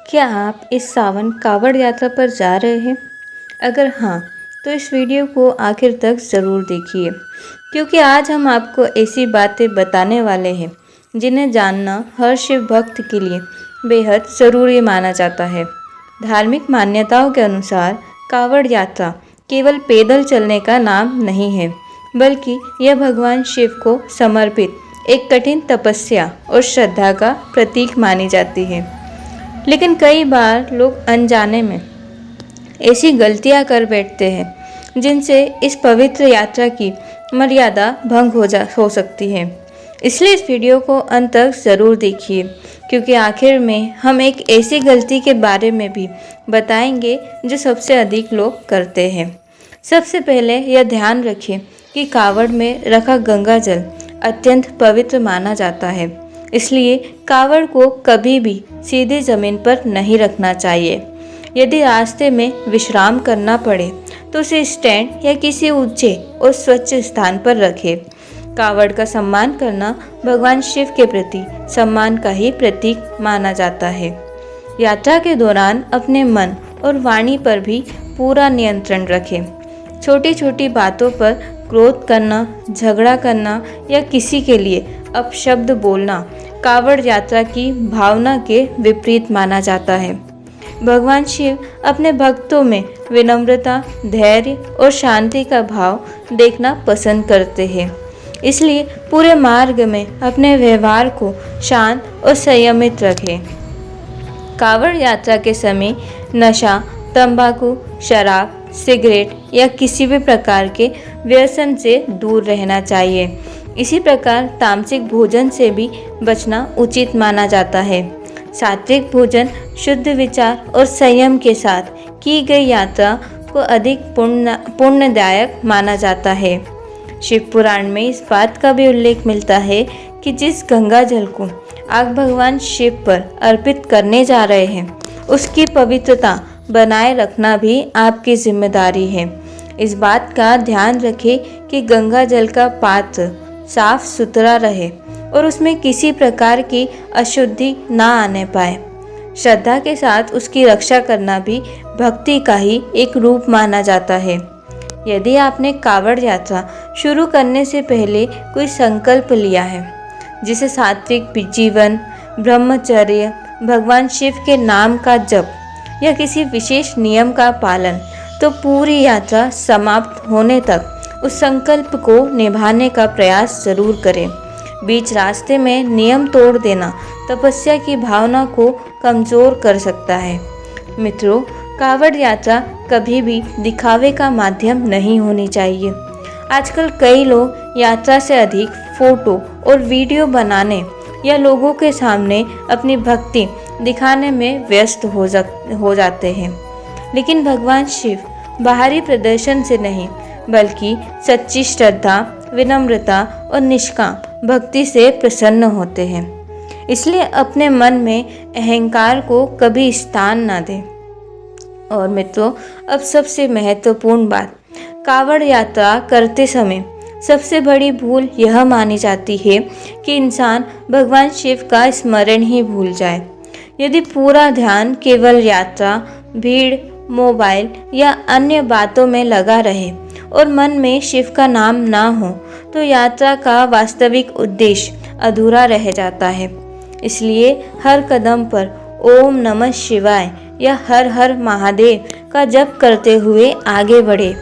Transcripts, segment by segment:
क्या आप इस सावन कावड़ यात्रा पर जा रहे हैं? अगर हाँ, तो इस वीडियो को आखिर तक ज़रूर देखिए, क्योंकि आज हम आपको ऐसी बातें बताने वाले हैं जिन्हें जानना हर शिव भक्त के लिए बेहद ज़रूरी माना जाता है। धार्मिक मान्यताओं के अनुसार कावड़ यात्रा केवल पैदल चलने का नाम नहीं है, बल्कि यह भगवान शिव को समर्पित एक कठिन तपस्या और श्रद्धा का प्रतीक मानी जाती है। लेकिन कई बार लोग अनजाने में ऐसी गलतियां कर बैठते हैं जिनसे इस पवित्र यात्रा की मर्यादा भंग हो सकती है। इसलिए इस वीडियो को अंत तक ज़रूर देखिए, क्योंकि आखिर में हम एक ऐसी गलती के बारे में भी बताएंगे जो सबसे अधिक लोग करते हैं। सबसे पहले यह ध्यान रखें कि कावड़ में रखा गंगा जल अत्यंत पवित्र माना जाता है, इसलिए कावड़ को कभी भी सीधी ज़मीन पर नहीं रखना चाहिए। यदि रास्ते में विश्राम करना पड़े तो उसे स्टैंड या किसी ऊंचे और स्वच्छ स्थान पर रखें। कावड़ का सम्मान करना भगवान शिव के प्रति सम्मान का ही प्रतीक माना जाता है। यात्रा के दौरान अपने मन और वाणी पर भी पूरा नियंत्रण रखें। छोटी छोटी बातों पर क्रोध करना, झगड़ा करना या किसी के लिए अपशब्द बोलना कावड़ यात्रा की भावना के विपरीत माना जाता है। भगवान शिव अपने भक्तों में विनम्रता, धैर्य और शांति का भाव देखना पसंद करते हैं, इसलिए पूरे मार्ग में अपने व्यवहार को शांत और संयमित रखें। कावड़ यात्रा के समय नशा, तंबाकू, शराब, सिगरेट या किसी भी प्रकार के व्यसन से दूर रहना चाहिए। इसी प्रकार तामसिक भोजन से भी बचना उचित माना जाता है। सात्विक भोजन, शुद्ध विचार और संयम के साथ की गई यात्रा को अधिक पुण्यदायक माना जाता है। शिव पुराण में इस बात का भी उल्लेख मिलता है कि जिस गंगा जल को आप भगवान शिव पर अर्पित करने जा रहे हैं, उसकी पवित्रता बनाए रखना भी आपकी जिम्मेदारी है। इस बात का ध्यान रखें कि गंगा जल का पात्र साफ सुथरा रहे और उसमें किसी प्रकार की अशुद्धि ना आने पाए। श्रद्धा के साथ उसकी रक्षा करना भी भक्ति का ही एक रूप माना जाता है। यदि आपने कावड़ यात्रा शुरू करने से पहले कोई संकल्प लिया है, जिसे सात्विक जीवन, ब्रह्मचर्य, भगवान शिव के नाम का जप या किसी विशेष नियम का पालन, तो पूरी यात्रा समाप्त होने तक उस संकल्प को निभाने का प्रयास जरूर करें। बीच रास्ते में नियम तोड़ देना तपस्या की भावना को कमज़ोर कर सकता है। मित्रों, कावड़ यात्रा कभी भी दिखावे का माध्यम नहीं होनी चाहिए। आजकल कई लोग यात्रा से अधिक फोटो और वीडियो बनाने या लोगों के सामने अपनी भक्ति दिखाने में व्यस्त हो जाते हैं। लेकिन भगवान शिव बाहरी प्रदर्शन से नहीं, बल्कि सच्ची श्रद्धा, विनम्रता और निष्काम भक्ति से प्रसन्न होते हैं। इसलिए अपने मन में अहंकार को कभी स्थान न दें। और मित्रों, अब सबसे महत्वपूर्ण बात, कावड़ यात्रा करते समय सबसे बड़ी भूल यह मानी जाती है कि इंसान भगवान शिव का स्मरण ही भूल जाए। यदि पूरा ध्यान केवल यात्रा, भीड़, मोबाइल या अन्य बातों में लगा रहे और मन में शिव का नाम ना हो, तो यात्रा का वास्तविक उद्देश्य अधूरा रह जाता है। इसलिए हर कदम पर ओम नमः शिवाय या हर हर महादेव का जप करते हुए आगे बढ़े।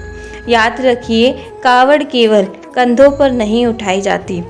याद रखिए, कावड़ केवल कंधों पर नहीं उठाई जाती,